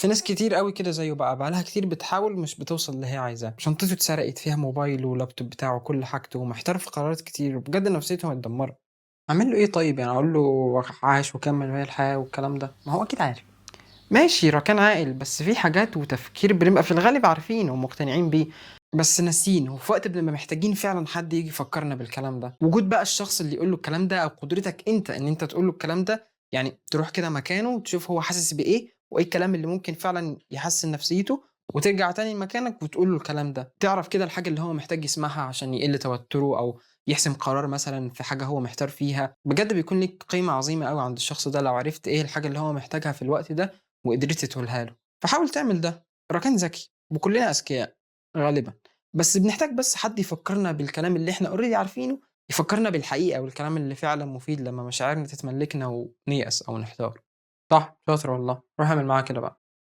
في ناس كتير أوي كده زيه بقى لها كتير بتحاول مش بتوصل اللي هي عايزاه، شنطته اتسرقت فيها موبايله واللابتوب بتاعه وكل حاجته، ومحتار في قرارات كتير، وبجد نفسيته متدمرة. أعمل له إيه طيب؟ يعني أقول له عاش وكمّل وهي الحياة والكلام ده؟ ما هو أكيد عارف. ماشي ركان عاقل، بس في حاجات وتفكير بنبقى في الغالب عارفينه ومقتنعين بيه، بس ناسيينه، وفي وقت بنبقى محتاجين فعلًا حد ييجي يفكّرنا بالكلام ده. وجود بقى الشخص اللي يقول له الكلام ده أو قدرتك أنت إن أنت تقول له الكلام ده، يعني تروح كده مكانه وتشوف هو حاسس بإيه، وإيه الكلام اللي ممكن فعلًا يحسّن نفسيته، وترجع تاني لمكانك وتقول له الكلام ده. تعرف كده الحاجة اللي هو محتاج يسمعها عشان يقل توتره أو يحسم قرار مثلًا في حاجة هو محتار فيها. بجد بيكون ليك قيمة عظيمة أوي عند الشخص ده لو عرفت إيه الحاجة اللي هو محتاجها في الوقت ده وقدرت تقولها له. فحاول تعمل ده. ركان ذكي وكلنا أذكياء غالبًا، بس بنحتاج بس حد يفكّرنا بالكلام اللي إحنا already عارفينه، يفكّرنا بالحقيقة والكلام اللي فعلًا مفيد لمّا مشاعرنا تتملّكنا ونيأس أو نحتار. صح، شاطر والله، روح اعمل معاه كده بقى.